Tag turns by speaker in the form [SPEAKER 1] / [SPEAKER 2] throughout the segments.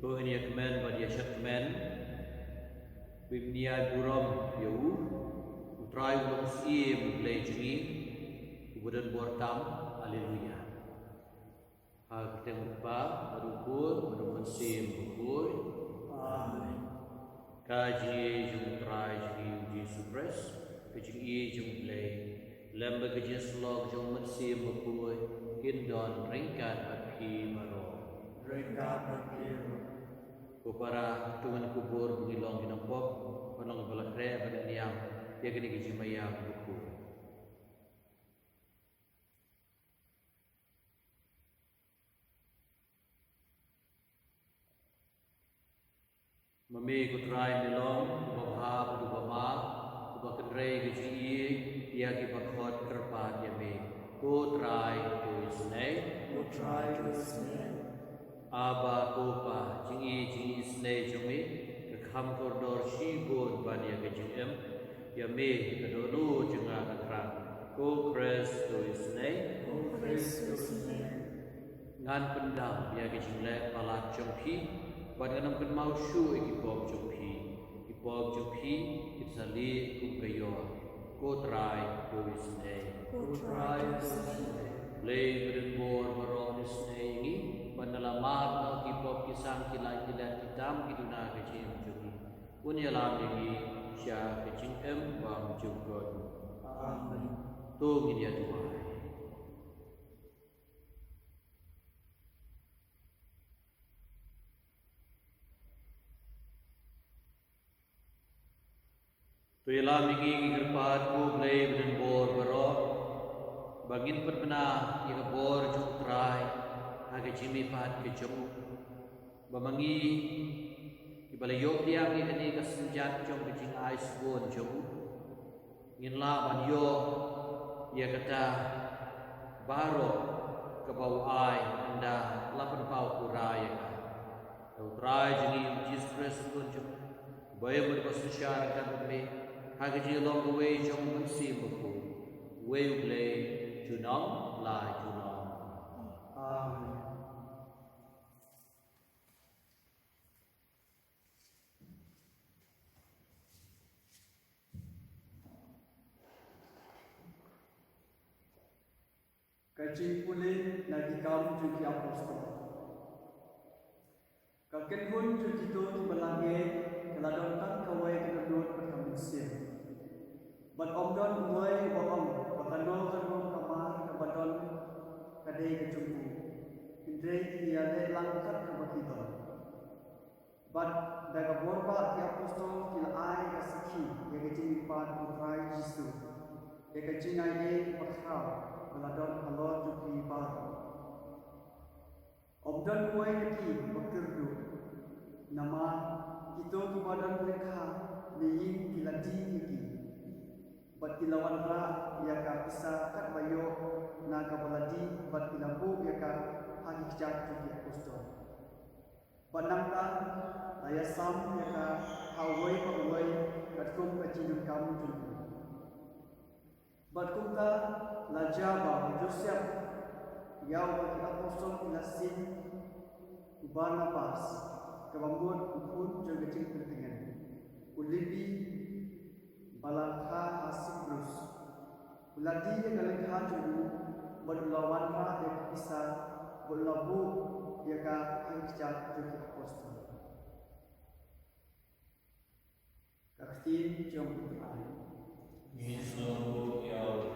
[SPEAKER 1] Tuhania kemen badia syak kemen Bimnia buram yau Utrai ulung siye muglai jengi Ubudan bortam Haleluya. Kita lupa berukun Bermensim berukun Amin. Kaji jung trai jengi Yesus Kristus Kejingi jung muglai Lamba kejin selok jung mensim berukun Kindon ringkat api maro Ringkat api maro Kupara tungan kubur mengilong kinampok Panong balak rea pada niam Dia kena kejimaya buku Mami kutrai milong Kubabha budubama Kubakendrai kejiye Dia kibakot kerpat yame Kutrai tuisnei Kutrai tuisnei Aba kopa jingi snei jumi Kekham kordor shibun badia kejim Yame kedonu jenga kekrang Ko kres tuisnei Ngan pendam dia kejimle palat jompi Badanam kenmau shu ikipop jompi Ikipop jompi Itsali kumkayo Ko trai tuisnei Ko trai tuisnei Lei berdembor marong snei ini Panalamat na kipop kisang kilay kitam kiduna kecing jumi. Punyalam lagi siya kecing bang jumkot. Amin. Tungin dia tuai. Tuyalam lagi kerpat ku belai berdembor barok. Bangin perbenah ia bor jumtrai. Aga jimi pahat ke jemu Bamangi Ibalayok dia ngikani kasenjat jom kecing ais bon jemu Nginla banyo Ia kata Barok Kebau ai Anda lapan pau kurai Tau trai jengi Yesus Kristus pun jemu Bayam berpas syar kan bumi Aga jimi long away jom mensi buku Way ublay Junong la junong Amin.
[SPEAKER 2] Kacing pulin nagi kaum juki apostol. Kaken pun juki tu di belangit keladonkan kawai kedua perkamensia. Bat omdon mulai bohong bakano kanong kamar kabadon kadai kecumpu. Indrei ia langkat kebakitan. Bat daga borba di apostol kila ai kasiki ia kecing ipat utrai Yesus. Ia kecing ai pakhau. Meladon halor juki baru. Omdan kuai lagi berkerdu. Nama kita kebadan mereka leyin kiladi lagi. Bat kilawan ra ia ka bisa kat bayo na kabaladi bat kilabu ia ka hagi kijat juki apostol. Bat namkan laya sam ia ka hawai pawai kat kum kacindun kamu juki. Bat kumta Lajaba Joseph Yau bagi apostol Ilasin Barnabas Kebambut Ukun juga cing pertengahan Ulibi Balakha Asiprus Uladi yang galakha jugu Berlawan ra yang bisa Berlabu yang hangcat juga apostol Kaktin jom putuan
[SPEAKER 1] Yesus Yau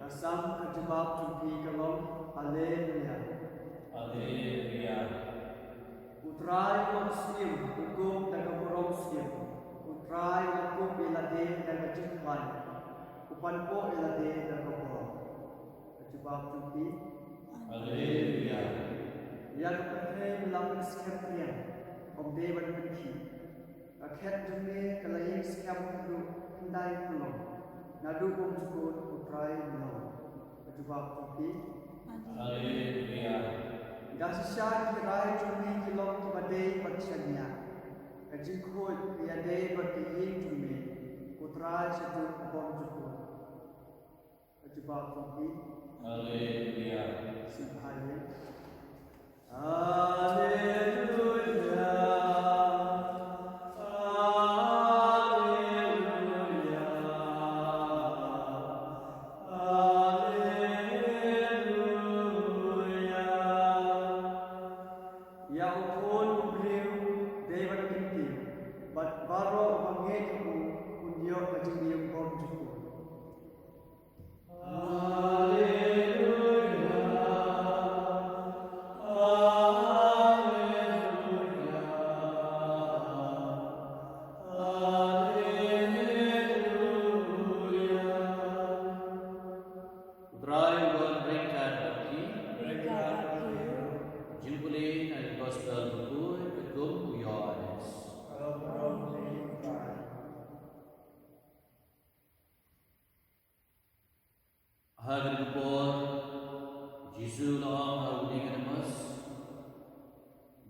[SPEAKER 2] Kasam kejebab jumpi kalong Haleluya.
[SPEAKER 1] Haleluya.
[SPEAKER 2] Utrai muslim hukum dan keburung muslim. Utrai hukum ilade dan kejebab. Upan po ilade dan keburung. Kejebab jumpi.
[SPEAKER 1] Haleluya.
[SPEAKER 2] Yang penting melakukan sekalian. Om Dewan benci. Akhir jumpi kelayin sekalian dulu kendai pulang. Nadu bom jukut utrai menolong. Kejebab jumpi.
[SPEAKER 1] Haleluya.
[SPEAKER 2] Gasisya kirai jumi kilong kibadai bersyania. Kejikut biadai bertihin jumi. Utrai sedut bom jukut. Kejebab jumpi.
[SPEAKER 1] Haleluya.
[SPEAKER 2] Subhanallah. Haleluya.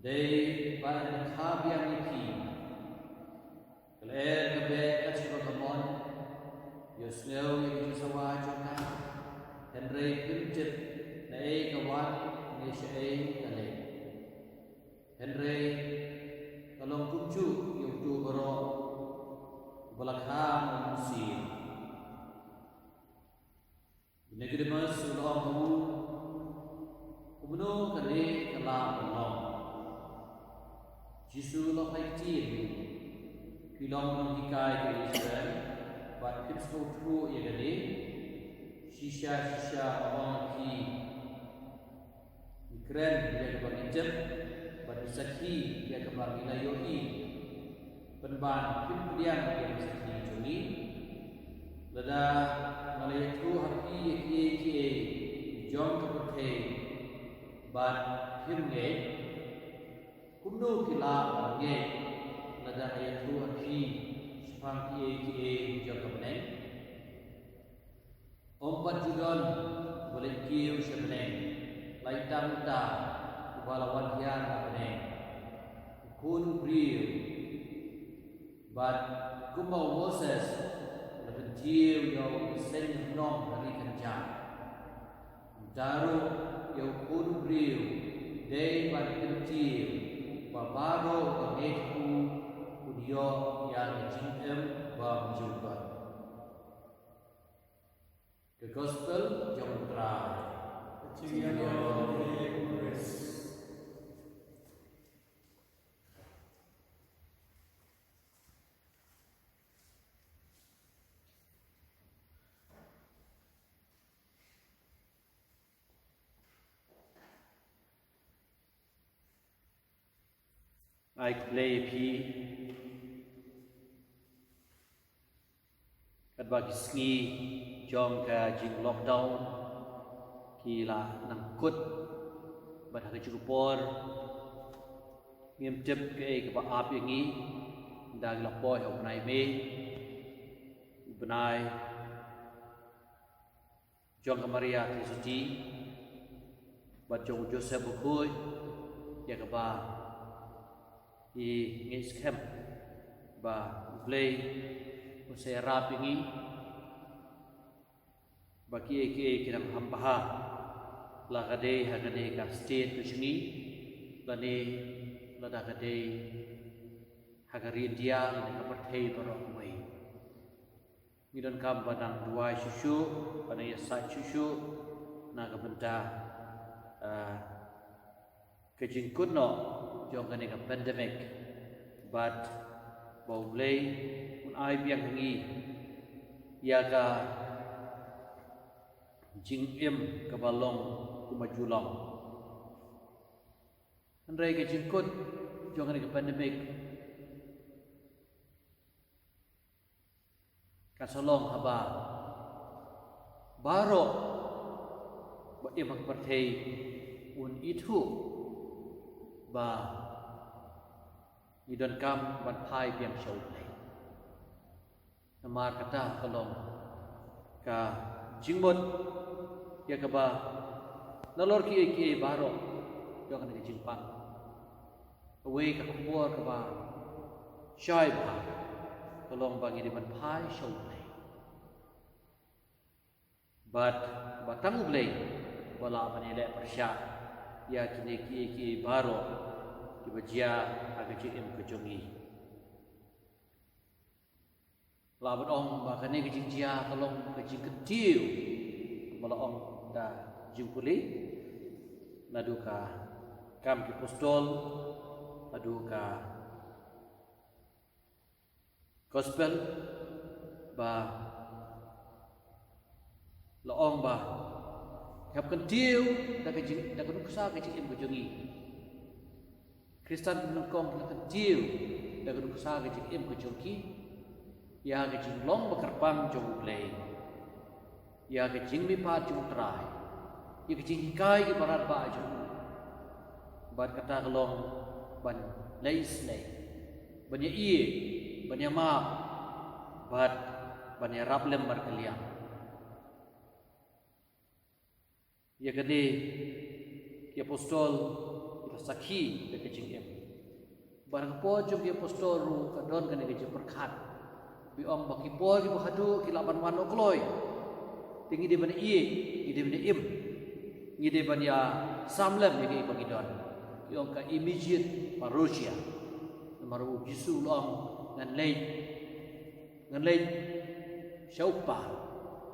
[SPEAKER 1] Day ban khabiang ipi. Kler kebe kasiba kamon. Yosneu yang sawa jona. Henry pinjit nay kawan ni syai kale. Henry kalong kuncu yung tu baro balakha musim. Negeri mas ulang kamu. Umno kale kalam Allah. Jisu lo hai chin. Kilong nong hikai ke Israel. Bat kipso tru ye kale. Shisha orang ki. Ikran dia ke Egypt. Bat isaki dia ke Ilayoi. Penban kimpian dia isaki joni. Lada Malay tu happy ye jom ke perke. Bat hirnge. Kumno kila nge lada ayat tu happy sepang ye jom ke meneng. Ompat judan boleh kiu sebeneng. Laitam ta balawan hian meneng. Kun priu. Bat kumau Moses lebih jiu yang sen nom dari kerja. Daru yang kun priu. Day bat jiu. Babaro kemeku kudio yang jingem bam jumpa. The Gospel John Trai. I play P. Kat bagi ski jom ke jing lockdown kila nangkut bat hari cukupor ngiem cep ke ba ap yang ni dag lapoi ho nai me benai jom ke Maria Trisuci bat jong Joseph bukui ya ke ba i ngis camp ba play saya rap ini bagi eke kita hampaha lah kade hagane ka state tu sini lani lada kade hagari India ini ka perthai barok mai midon kam badang dua susu pada ya sa susu na ka benta kejingkut no jong kane ka pandemic but bau blay ai biang hangi ya ka jing em ka balong kumajulong andai ke jingkut jangan ke pandemik ka solong haba baro ba emak perthei un itu ba idon kam ban phai biang shau Namar kata kalau ka jingmut ya ka ba nalor ki baro jangan ke jingpang away ka kumpor ka ba syai ba kalau bagi di man phai show play but batang play wala manile persya ya kini ki baro di bajia aga jim ke jongi lawan ong bakane kecing dia kalong kecing kecil malah ong da jingkuli naduka kam ki postol naduka gospel ba laong ba kap kecil da kecing da kusa kecing kejongi Kristen menungkong kecil da kusa kecing kejongi ya kecing long bekerpang jong play ya kecing lipat jong try ya kecing hikai ke barat ba jong bat kata kelong ban leis lei banya ie banya ma bat banya rablem berkeliang ya kade ya apostol sakhi ke kecing em barang po jom ke apostol ru kadon kan ke perkat bi ong baki po ki hadu ki laban wan okloi tingi de ban ie ide ban im ide ban ya samlem ye bagi don ki ong ka immediate parousia maru jisu long ngan lei syaupa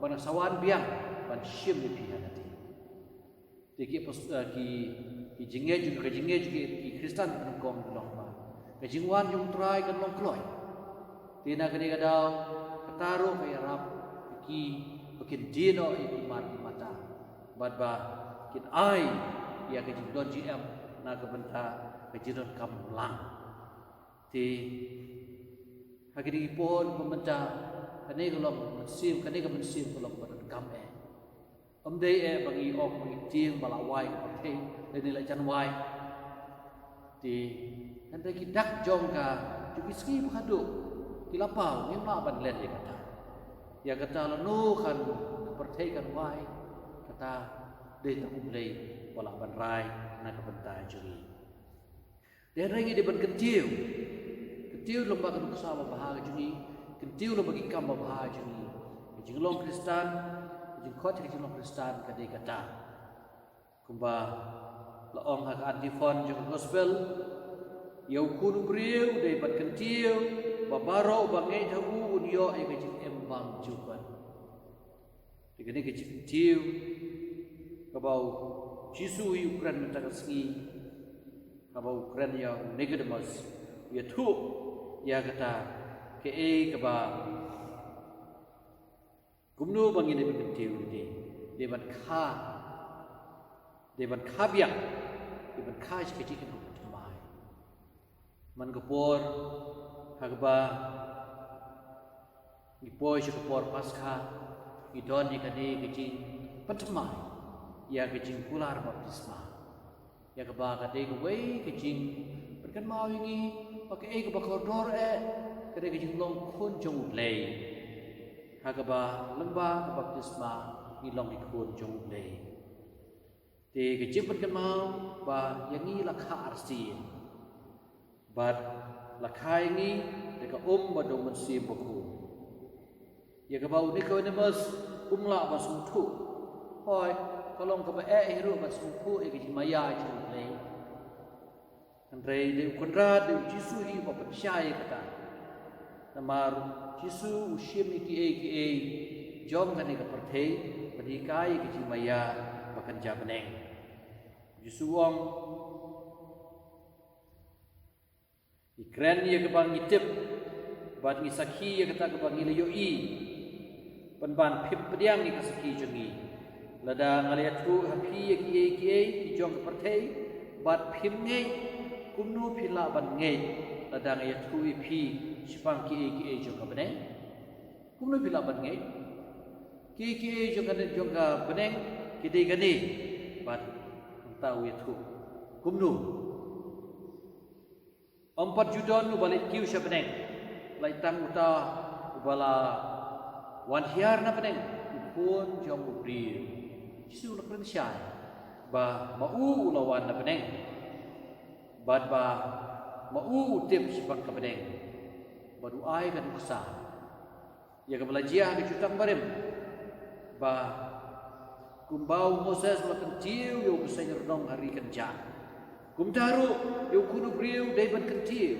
[SPEAKER 1] bana sawan biang ban shim ni pihanati tiki ki jinge juga ki Kristen kong long ba ke jingwan yung try kan long kloi tina kani kadau kataru kay rap ki bikin dino iki mata bad ba kin ai ya ke jingdon GM na ke benta ke jingdon kamlang ti hagiri pon pementa kani kolong sim kani ke mensim kolong badan kam dei bagi ok bagi tiang balawai pakai dari la janwai ti nanti kita jong ka juki ski phadu kilapau memang ban len dia kata ya kata lanu kan pertai kan wai kata dei tak umlei bola ban rai na ka bentai juri dia ringi di ban kentiu lomba kan bersama bahagia juri kentiu lomba bagi kam bahagia juri jinglong Kristen jing khot ke jing Kristen kadai kata kumba laong hak antifon jing gospel yau kunu briu dei bat kentiu babaro bangai thabu unio ai ke jing embang jukan digani ke jing kentiu kabau jisu Ukraine mentagasngi kabau Ukraine ya Nicodemus ya tu ya kata ke kaba kumnu bangi de kentiu ni deban kha biang deban kha sikiti ke mai man gopor hagba ni poi si gopor paskha ni don ni kadi kecing patmai ya kecing kular baptisma ya kaba kadi wei kecing berkan mau ini pakai ke bakor kadi kecing long khun jong lei hagaba lembah baptisma ni long ikun jong lei te kecing berkan mau ba yang ni lakha arsi bat lakha ini deka badong mensi boku ya kaba uniko ni mas umla basungtu hoi kalong kaba hiru basungtu kecing maya jong lei Andrei de kunrat de Jisu hi ba percaya kata namar Jisu usim iki jom kan ka perthei badikai ki maya bakan jabeneng Jisu wong ikran ye ke bang itip bat ni sakhi ye kata ke bang iloi penban phip pediang ni kasaki jengi lada ngaliatu happy ye ki jom ka perthei bat phim ngei kumnu phila ban ngei ladang ya thui phi sipang ki jo ka beneng kumnu phila ban ngei ki jo ka beneng ki dei gani bat tau ya thu kumnu 4 judon nu balik kiu sya beneng lai tang uta bala wan hiar na beneng pun jom ubri Jisu nak rensyai ba mau lawan na beneng bad ba mau tip sipang ka beneng baru ai kan kusa ya ka belajar ke jutang barem ba kumbau Moses makan tiu yo besai renong hari kerja kumdaru yo kunu briu dai ban kentiu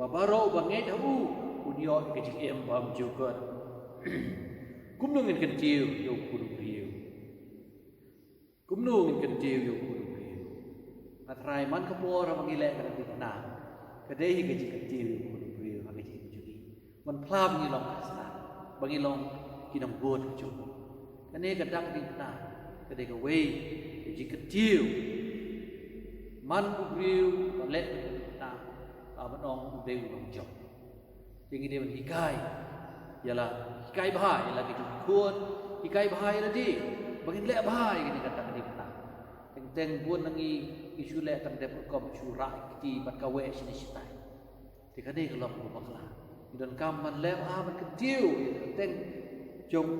[SPEAKER 1] babaro bangai tahu unio ke jing em bam jukat kumnungin kentiu yo kunu briu kumnungin kentiu yo kunu atrai man kapor mangile kan ditna kadai ke jing kentiu yo kunu briu ha ke jing jugi man plam ni long kasna bagi long kinong buat ju kane kadang ditna kadai ke wei ke jing kentiu man briu le na abanong deu long jong tingi dia hikai ialah hikai bahai ialah kita kuat hikai bahai lagi bangin le bahai gini kata kita teng buat nangi isu le tang dep kom curah kiti bat kawe sini sitai tikane kalau ko bakla dan kaman le bahai bat ketiu teng jong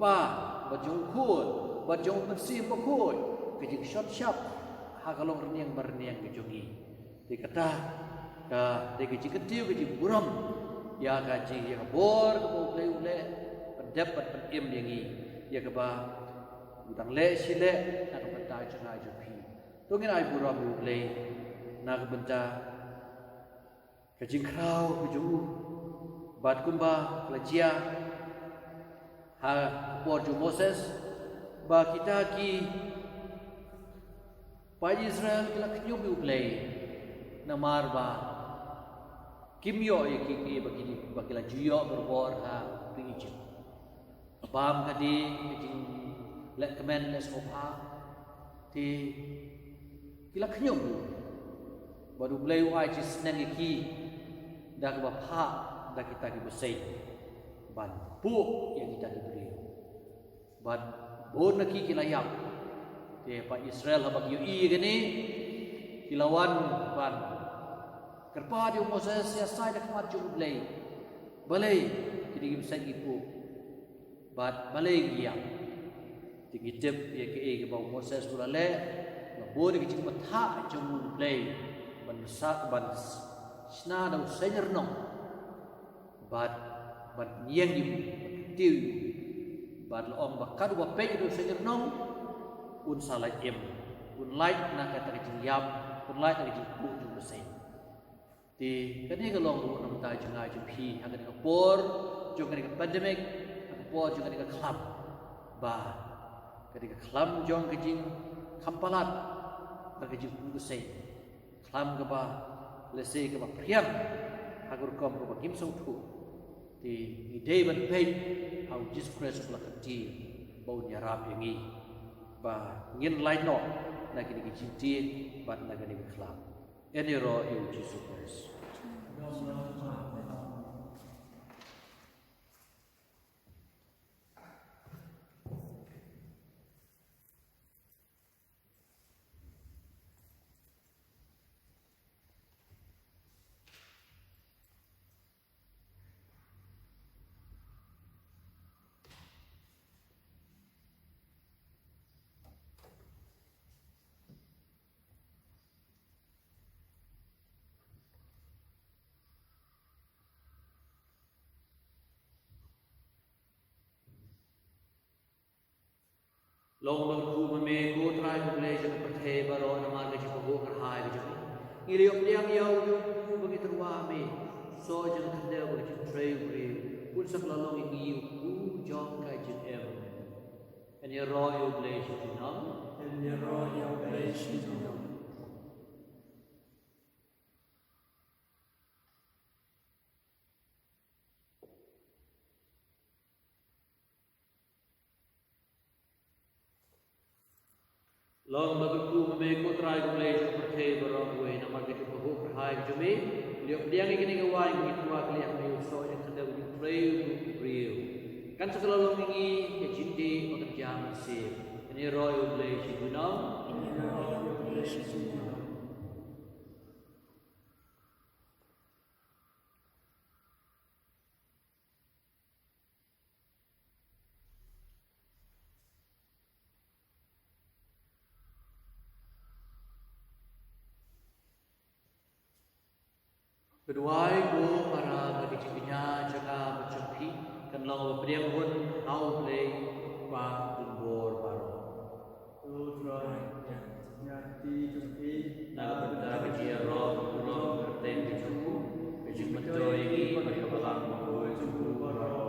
[SPEAKER 1] pa bat jong kuat bat jong mensi bakoi kejing shot shop hakalong berniang ke jongi di kata ka de ke ciketiu ke buram ya gaji ya bor ke ule dapat penem yangi ya ke ba udang le sile nak benta jangai jopi tungin ai buram ule nak benta ke jingkrau ke jongu bat kumba kelajia ha porju Moses ba kita ki pa Israel kila knyum yu play namar ba kimyo ye ki bagini bagila juyo berbor ha pi Egypt abam kadi jing let command les opa ti kila knyum baru play ai ji snang ki dak ba pha dak kita ki besai ban pu yang kita diberi ban bon ki kilayam te pa Israel habag yu I gani kilawan ban kerpa di Moses ya sai dak mat ju blai balai kidi gim sai ipu bat balai giya ti gitep ye ke ba Moses bulale na bon ki jing matha ju blai ban sa ban sna da senyer no bat nyeng yu tiu bat long bakar wa pe do senyer no un salah un like nak kata kecil yam un like kata kecil bu tu besai di kini kalau lu nak tahu jangan jumpi akan dengan por jangan dengan pandemik akan por jangan dengan kelam bah ketika kelam jangan kecil kampalat nak kecil bu besai kelam ke bah lesai ke bah priang agar kau ke bah kim song tu di ide ban pay au disgrace pula kecil bau nyarap yang ini ba ngin lai no na kini ki jinti bat na gani khlam eni ro yu Jesus Christ long bang ku me ku trai ku le je per the baro na mar ke ko kar hai ke jo iri op liang yau yu ku bagi terwa me so je kan de bagi je trai uri pun sak la long ngi yu ku jong kai je em en ye ro yu le je tu nam en ye ro yu le je tu nam long bagi ku me ku trai ku le je per the baro we na mar ke ko ko hai ke jo me liop liang ngi ni wa ngi terwa ke liang me so je kan de bagi trai uri kan sak la long ngi ke jindi o jam se en ye ro yu le je tu nam en ye ro yu le je tu nam Kedua itu para keciknya jaga bercumpi kan long beriang pun au play pa dumbor baru.
[SPEAKER 2] Utrai nyati jumpi
[SPEAKER 1] Nak benda kecil roh berten kecumpu kecik betul ini pada kebalang mau kecumpu baru.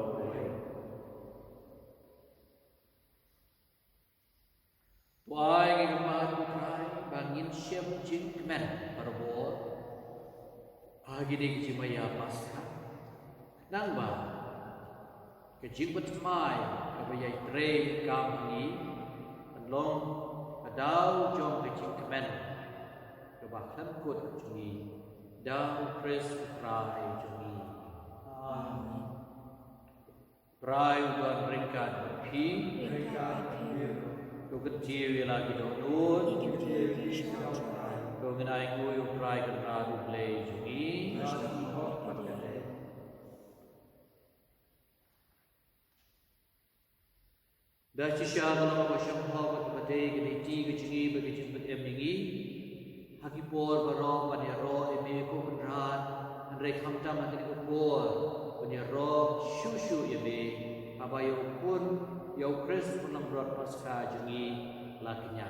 [SPEAKER 1] Tuai kemat utrai bangin siap jing kemen baru. Gini kecil maya pasca, nang ba, kecil bertemai, kebayai tre kami, penlong, adau jom kecil kemen, kebahkan kot kecil, dau pres prai jongi, prai uban ringkat pi, tu kecil lagi donun, tu menai kuyu prai kerana play jongi. Dah cisha dalam macam apa pada gini tiga ciri bagi jemput em ini hakipor baro banero eme ko benrat andre kamtam hati kupor banero shushu eme abayo pun yau kres pulang rot pasca jengi lakinya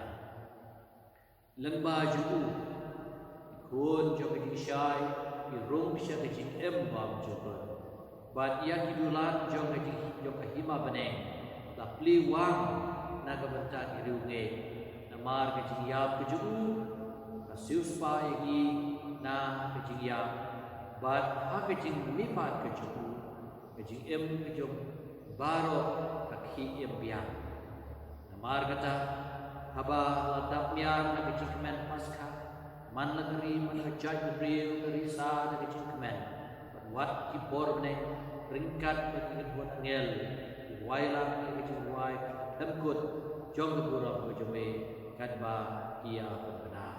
[SPEAKER 1] lengba juku kun jo kejing syai irung bisa kejing bam juga bat ia kidulan jo kejing jo kahima beneng lapli wang naga bentar iriunge namar kejing yap kejuku kasius pa igi na kejing yap bat ha kejing mipat kejuku kejing kejung baro kakhi biang namar kata haba ladap mian na kejing kemen pasca man lagari man lajaj beriu dari sa na kejing kemen wat ki borne ringkat bagi buat ngel waila ni kejing wai temkut jong gurau kejome kadba kia benar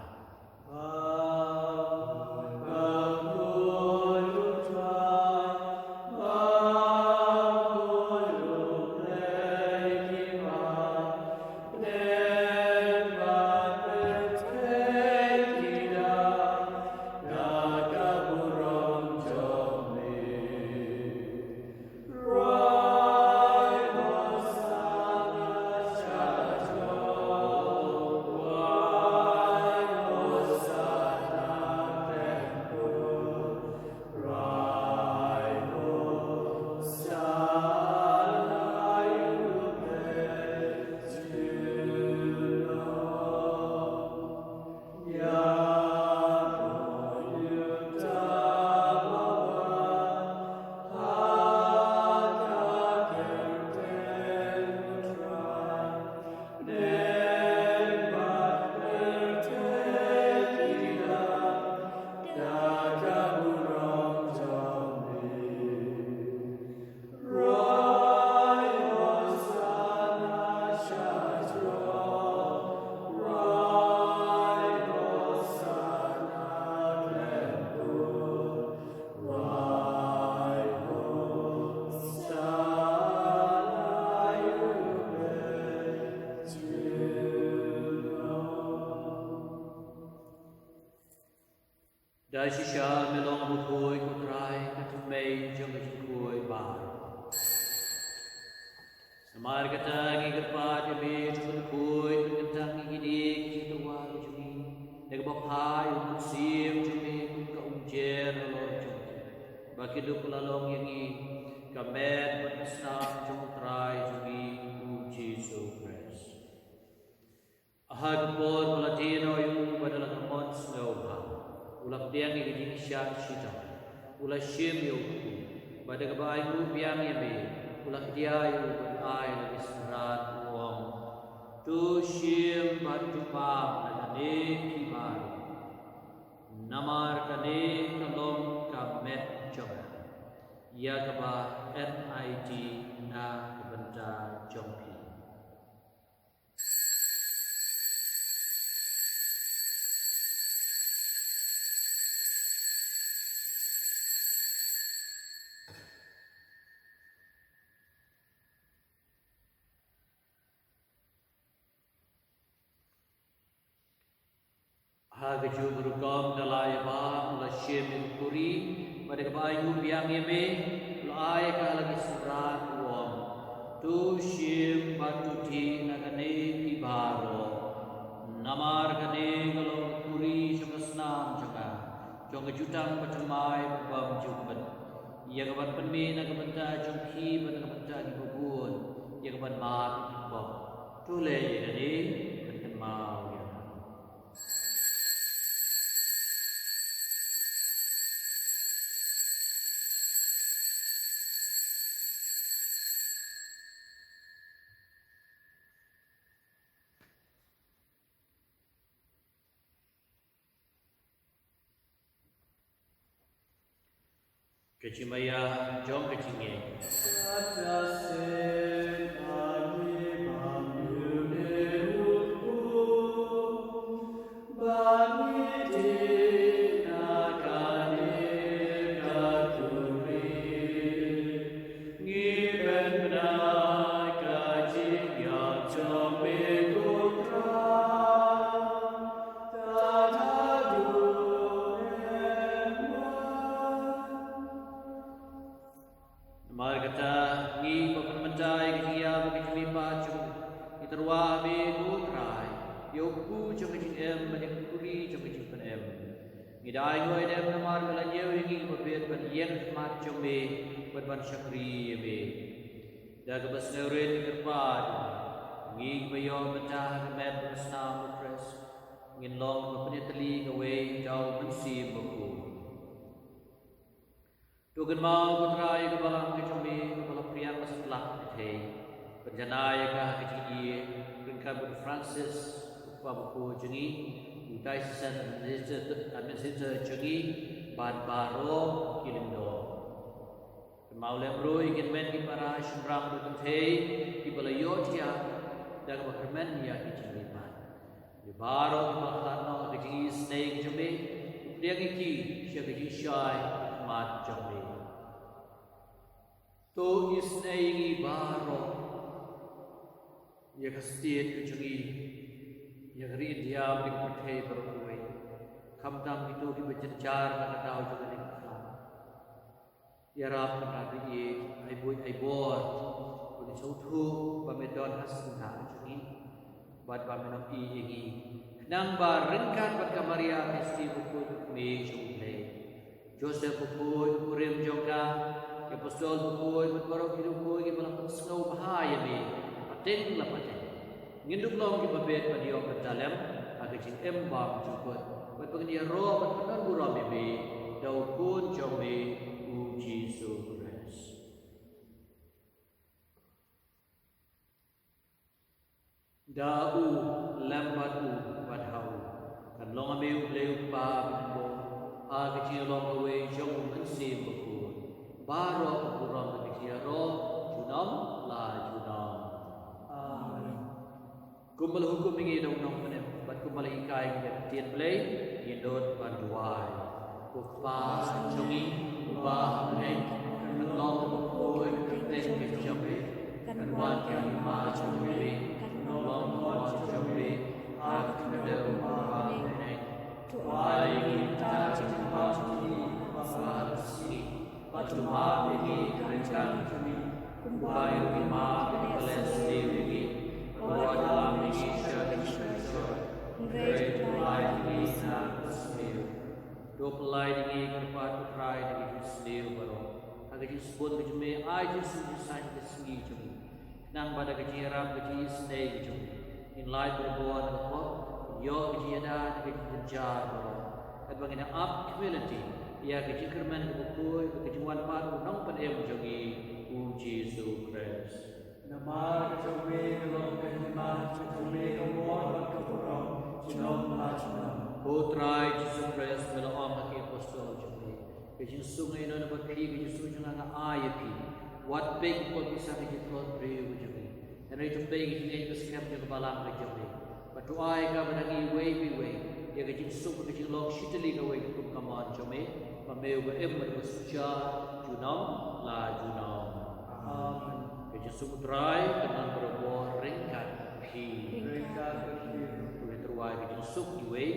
[SPEAKER 1] Dai shisha melong bukoi kutrai katumei jong koi bar. Samar kata ngi gerpat be jong koi kentang ngi dik jitu wa jumi. Neg bapai musim jumi ka umjer lor jong. Baki duk lalong yangi kamet patesam jong trai jumi Jesus Christ. Ahad por palatino yu badala kamon snowha. Ulah tiang yang kejing syak syita ulah syim yuku pada kebai ku biang yame ulah dia yu berai lebih serat uang tu syim batu pam nadane kibar namar kane kalom kamet coba ia keba NIT na kebentar jompi Hagaju berukam dalai bam la syem puri pada kebayu biang yeme la ai ka lagi serat uam tu syem batu ti nagane tibaro namar kane kalau puri semasnam jaga jong jutang pacamai bam jupan ia kaban penmi na kabanta jong ki pada kabanta di bubun ia kaban mat bam tu le ni kan mau Kecimaya jom kecingnya.
[SPEAKER 3] Ta
[SPEAKER 1] ngidai ngoi dem namar melanyeu ingi babet ban yen mat jome ban syakri be daga basneuren kerpad ngi bayo betah kemet besna mukres ngin long bapnitli gawe jauh mensi buku tugan mau putrai kebalang kejome kebalang priang setelah the penjanaya ka kecigi ringka Francis upabuku jengi utai sesan administrator jengi ban baro kilindo mau lembro ingin men ki para shimram betul ki balayo tia daga bakermen ya ki jilipan di baro ki makhlano ki jingi snake jome dia ki syaga ji syai mat jome to isnai baro ya kastit ki jingi ya ri dia bring pathe berkuai khamdam itu ki berjenjar kata tahu juga ni ya rab kata ye ai bor ko chau thu ba me don hasin ha chungi bad ba me no i igi nang ba ringkan bat kamaria mesti buku me chungle Joseph buku kurim jongga apostol buku bat barok hidup buku ki malam snow bahaya me paten la paten nginduk long ki babet padio betalem aga jing embam jukut bat pengia ro bat penan gura me dau kun jome Jesus Christ. Dau lambatu badhau kan long ameu leu pa bo a kecil long awe jong mensi buku baro kurang kecil ro junam la junam amen kumbal hukum ingi dong nong penem bat kumbal ikai ngi tien play indot banduai kupa jongi Ubah menek kan long bukoi keten kecabe kan wan kan ma cabe kan long wan cabe ak kena ubah menek tuai kita cuma ni pasal sini batu ma begi kerencang kami kumbai lima belas dewi bahwa dalam ini syarikat great light is not do pelai dingi kerpat putrai dingi sendiri baru agak disebut kejeme aja susah kesengi cumi nang pada kejiram keji sendiri cumi in light berbuat apa yo kejiada keji kejar baru bagaimana up community ya keji kerman kebukui kejuan paru nong pada menjogi uji Kristus
[SPEAKER 2] nama kejome long kejima kejome kemor berkepurang jinom lajnam
[SPEAKER 1] Putrai Jesus Christ mela om haki apostol jumli kejin sungai non berpi kejin sungai nga ayapi what big ko bisa kejin ko priu jumli and itu big kejin ko skam jo balang jumli but to ai ka banagi way ya kejin sungai kejin long shitali ka way ko kaman jumli pameu ba em ko suja junam la junam amen kejin sungai trai kenan berbo ringkat pi terwai kejin sungai way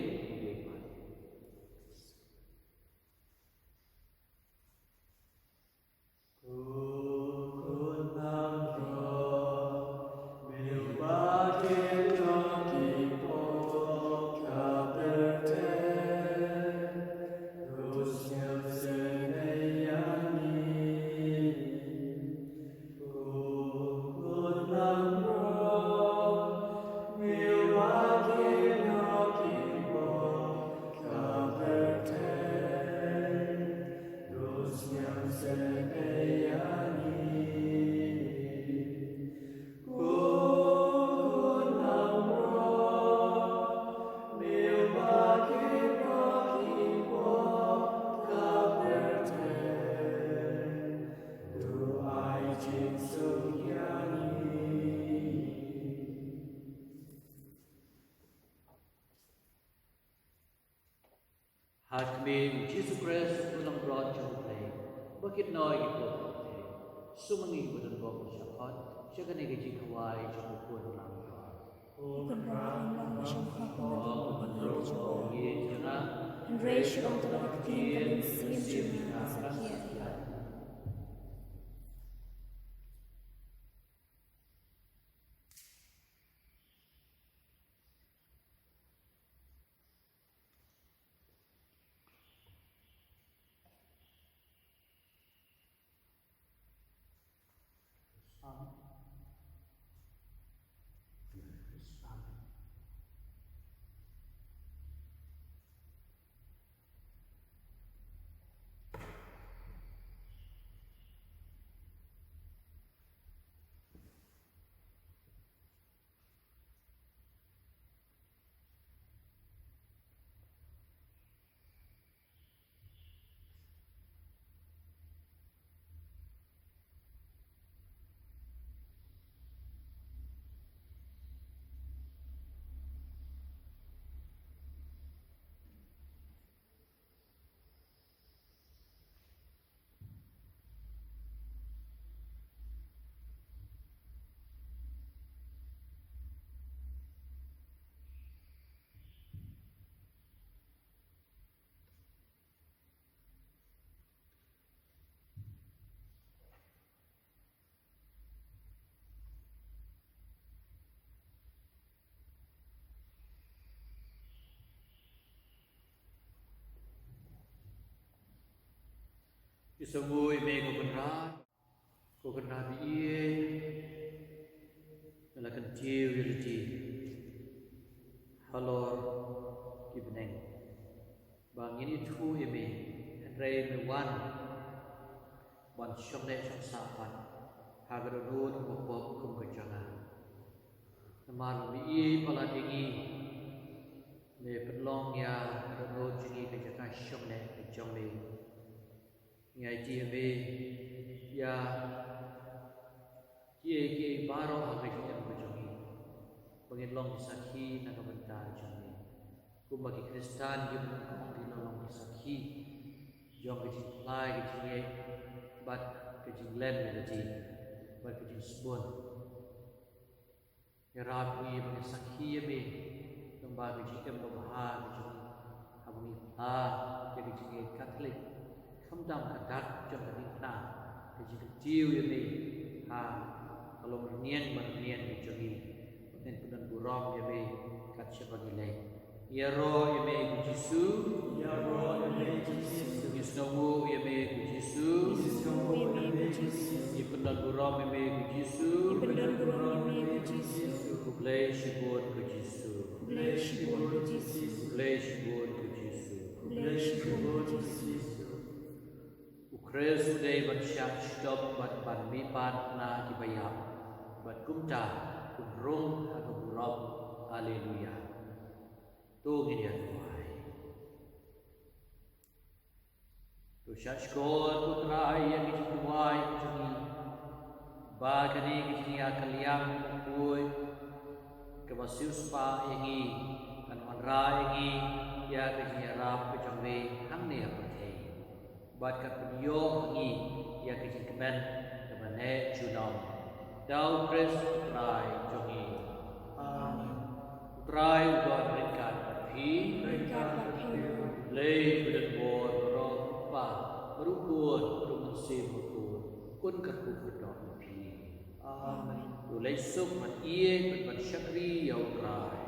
[SPEAKER 1] Hakmi Jesus Christ ulang brought jumpai. Bakit noi itu? Sumangi budan bom syapat. Siya kani gaji kawai jumupun lang.
[SPEAKER 3] Ikon rawan lang siyang kapag
[SPEAKER 1] Iya,
[SPEAKER 3] and raise you unto the kingdom and sin as a here.
[SPEAKER 1] Isungguh ime ko kenra biye melakan jiu yelji halor ibneng bangin itu ime rei mewan ban syokne syok sapan hagarun bopok kum kejangan naman biye pala dingi le pedlong ya ro jingi kejaka syokne kejangme ngai ji be ya ye baro ame kita berjanji bangin long sakhi na kabentar janji ku bagi Kristen yang mengkong di long sakhi jong kejing lai kejing ye bat kejing len kejing bat kejing sebon ya rabi bagi sakhi be kembali kejing em bahar kejing abungi ya kejing ye Katolik kamdam kadat jong kejing na kejing kecil ye kalau bernian dicogi dan punan buram ya be kat syabagi lai ya ro ya be Yesu Yesu ya be Yesu ya punan buram ya be Yesu blai shibon ke Yesu Ukresu dei bat syak stop bat ban mi pan na dibayam bat kumta kumrung atau burab haleluya tu gini tuai tu syak skor putra yang dituai kini ba kini kini akaliam kuy kebasius pa yangi kanwan ra yangi ya kini rap kecambe hamne apathe bat kat penyo ngi ya kecil keban kebane junam dau pres trai jongi amin trai udah berikan pi lei beden bor ro pa berukun rumun sim kun kat ku bedon pi amin ulai suk mat ie bat syakri ya trai